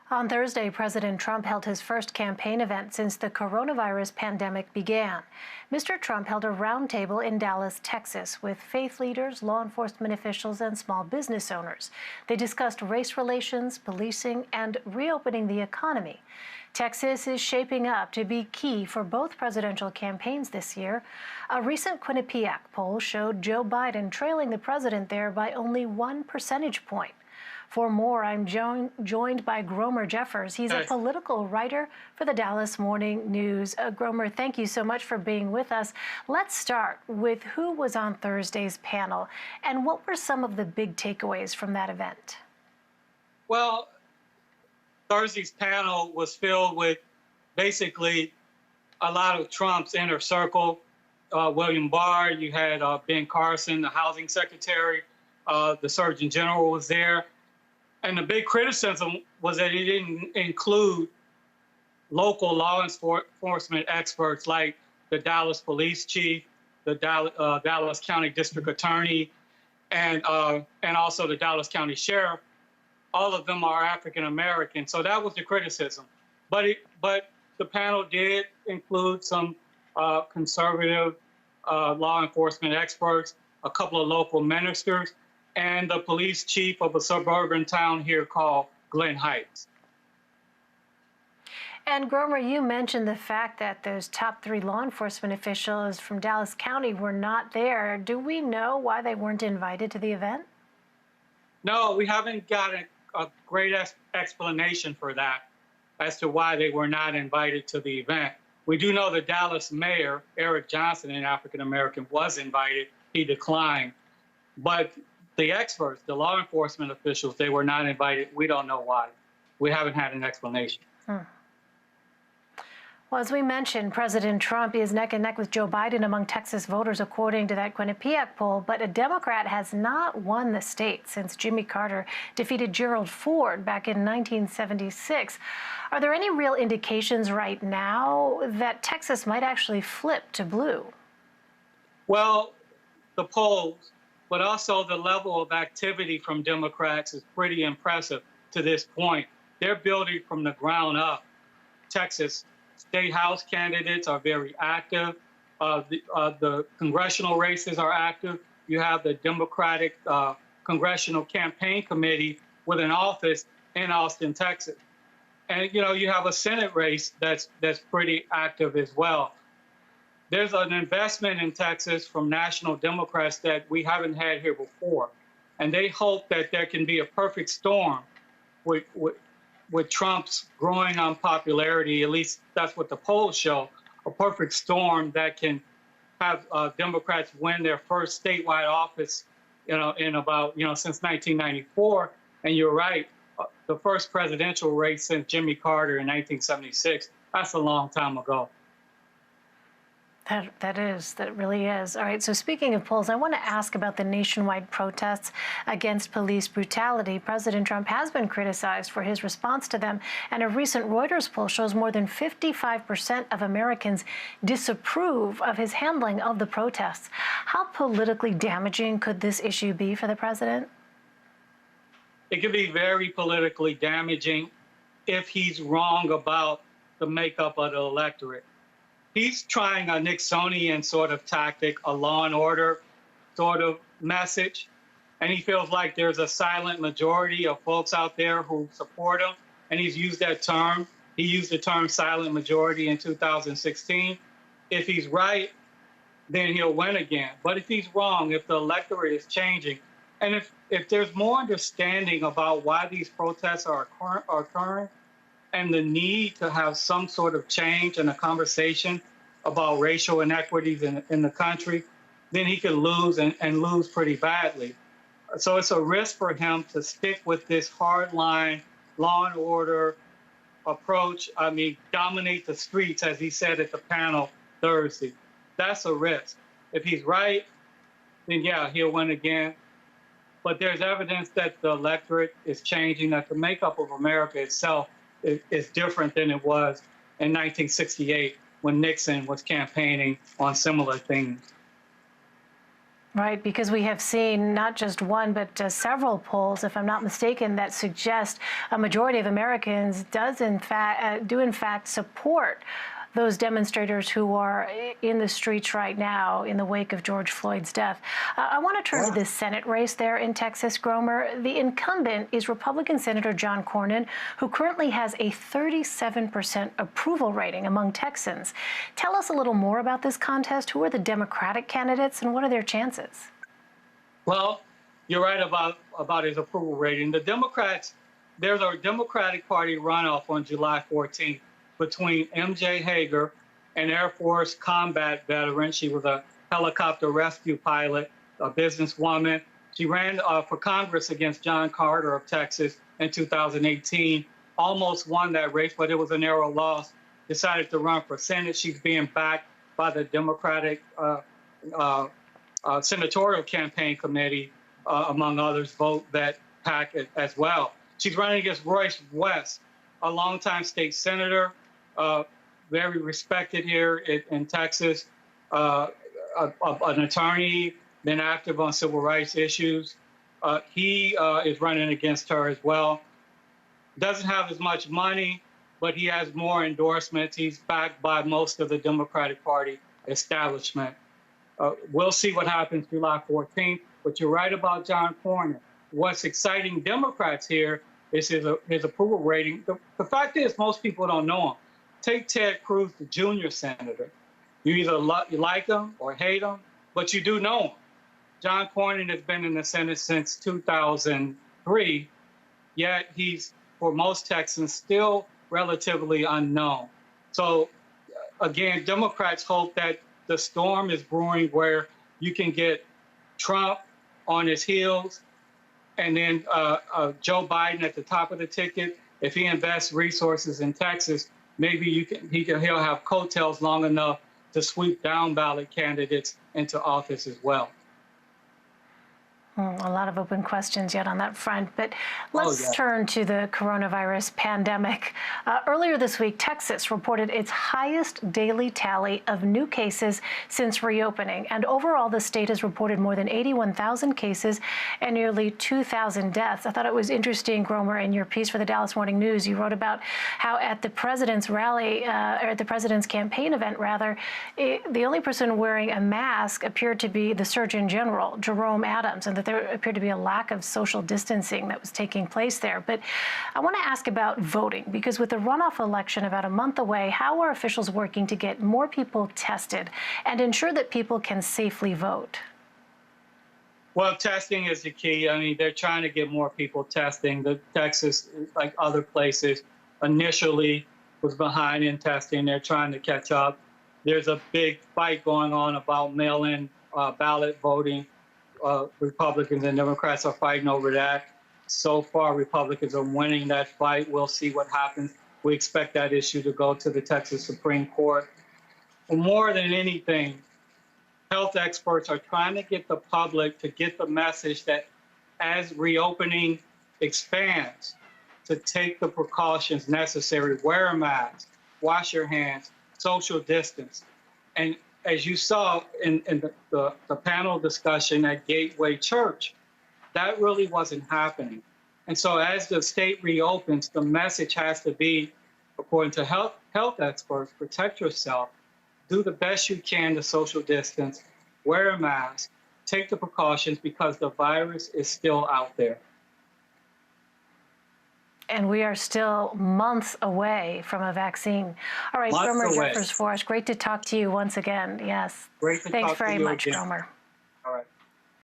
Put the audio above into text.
On Thursday, President Trump held his first campaign event since the coronavirus pandemic began. Mr. Trump held a roundtable in Dallas, Texas, with faith leaders, law enforcement officials, and small business owners. They discussed race relations, policing, and reopening the economy. Texas is shaping up to be key for both presidential campaigns this year. A recent Quinnipiac poll showed Joe Biden trailing the president there by only 1 percentage point. For more, I'm joined by Gromer Jeffers. He's a political writer for the Dallas Morning News. Gromer, thank you so much for being with us. Let's start with who was on Thursday's panel and what were some of the big takeaways from that event? Well, Thursday's panel was filled with basically a lot of Trump's inner circle. William Barr, you had Ben Carson, the housing secretary, the Surgeon General was there. And the big criticism was that he didn't include local law enforcement experts like the Dallas police chief, the Dallas County District Attorney, and also the Dallas County Sheriff. All of them are African American, so that was the criticism. But the panel did include some conservative law enforcement experts, a couple of local ministers, and the police chief of a suburban town here called Glen Heights. And Gromer, you mentioned the fact that those top 3 law enforcement officials from Dallas County were not there. Do we know why they weren't invited to the event? No, we haven't got a great explanation for that as to why they were not invited to the event. We do know the Dallas mayor, Eric Johnson, an African American, was invited. He declined. But the experts, the law enforcement officials, they were not invited. We don't know why. We haven't had an explanation. Well, as we mentioned, President Trump is neck and neck with Joe Biden among Texas voters, according to that Quinnipiac poll. But a Democrat has not won the state since Jimmy Carter defeated Gerald Ford back in 1976. Are there any real indications right now that Texas might actually flip to blue? Well, the polls, but also the level of activity from Democrats is pretty impressive to this point. They're building from the ground up. Texas state house candidates are very active. The congressional races are active. You have the Democratic Congressional Campaign Committee with an office in Austin, Texas. And, you have a Senate race that's pretty active as well. There's an investment in Texas from national Democrats that we haven't had here before. And they hope that there can be a perfect storm with Trump's growing unpopularity. At least that's what the polls show, a perfect storm that can have Democrats win their first statewide office, in about, since 1994. And you're right, the first presidential race since Jimmy Carter in 1976. That's a long time ago. That really is. All right, so speaking of polls, I want to ask about the nationwide protests against police brutality. President Trump has been criticized for his response to them, and a recent Reuters poll shows more than 55% of Americans disapprove of his handling of the protests. How politically damaging could this issue be for the president? It could be very politically damaging if he's wrong about the makeup of the electorate. He's trying a Nixonian sort of tactic, a law and order sort of message. And he feels like there's a silent majority of folks out there who support him. And he's used that term. He used the term silent majority in 2016. If he's right, then he'll win again. But if he's wrong, if the electorate is changing, and if there's more understanding about why these protests are occurring, and the need to have some sort of change and a conversation about racial inequities in the country, then he could lose and lose pretty badly. So it's a risk for him to stick with this hardline law and order approach. I mean, dominate the streets, as he said at the panel Thursday. That's a risk. If he's right, then yeah, he'll win again. But there's evidence that the electorate is changing, that the makeup of America itself is different than it was in 1968 when Nixon was campaigning on similar things. Right, because we have seen not just one, but several polls, if I'm not mistaken, that suggest a majority of Americans do in fact support those demonstrators who are in the streets right now in the wake of George Floyd's death. I want to turn to this Senate race there in Texas, Gromer. The incumbent is Republican Senator John Cornyn, who currently has a 37% approval rating among Texans. Tell us a little more about this contest. Who are the Democratic candidates and what are their chances? Well, you're right about his approval rating. The Democrats, there's a Democratic Party runoff on July 14th. Between M.J. Hager, an Air Force combat veteran. She was a helicopter rescue pilot, a businesswoman. She ran for Congress against John Carter of Texas in 2018, almost won that race, but it was a narrow loss, decided to run for Senate. She's being backed by the Democratic Senatorial Campaign Committee, among others, vote that pack as well. She's running against Royce West, a longtime state senator, very respected here in Texas, an attorney, been active on civil rights issues. He is running against her as well. Doesn't have as much money, but he has more endorsements. He's backed by most of the Democratic Party establishment. We'll see what happens July 14th, but you're right about John Cornyn. What's exciting Democrats here is his approval rating. The fact is, most people don't know him. Take Ted Cruz, the junior senator. You either like him or hate him, but you do know him. John Cornyn has been in the Senate since 2003, yet he's, for most Texans, still relatively unknown. So, again, Democrats hope that the storm is brewing where you can get Trump on his heels and then Joe Biden at the top of the ticket. If he invests resources in Texas, maybe he'll have coattails long enough to sweep down ballot candidates into office as well. A lot of open questions yet on that front, but let's turn to the coronavirus pandemic. Earlier this week, Texas reported its highest daily tally of new cases since reopening, and overall the state has reported more than 81,000 cases and nearly 2,000 deaths. I thought it was interesting, Gromer, in your piece for the Dallas Morning News, you wrote about how at the president's rally, or at the president's campaign event, rather, the only person wearing a mask appeared to be the Surgeon General, Jerome Adams, and that there appeared to be a lack of social distancing that was taking place there. But I want to ask about voting, because with the runoff election about a month away, how are officials working to get more people tested and ensure that people can safely vote? Well, testing is the key. I mean, they're trying to get more people testing. The Texas, like other places, initially was behind in testing. They're trying to catch up. There's a big fight going on about mail-in ballot voting. Republicans and Democrats are fighting over that. So far, Republicans are winning that fight. We'll see what happens. We expect that issue to go to the Texas Supreme Court. But more than anything, health experts are trying to get the public to get the message that as reopening expands, to take the precautions necessary, wear a mask, wash your hands, social distance. And as you saw in the panel discussion at Gateway Church, that really wasn't happening. And so as the state reopens, the message has to be, according to health experts, protect yourself, do the best you can to social distance, wear a mask, take the precautions, because the virus is still out there. And we are still months away from a vaccine. All right, Gromer Jeffers for us. Great to talk to you once again. Yes. Great to Thanks talk to very you much, again. Gromer.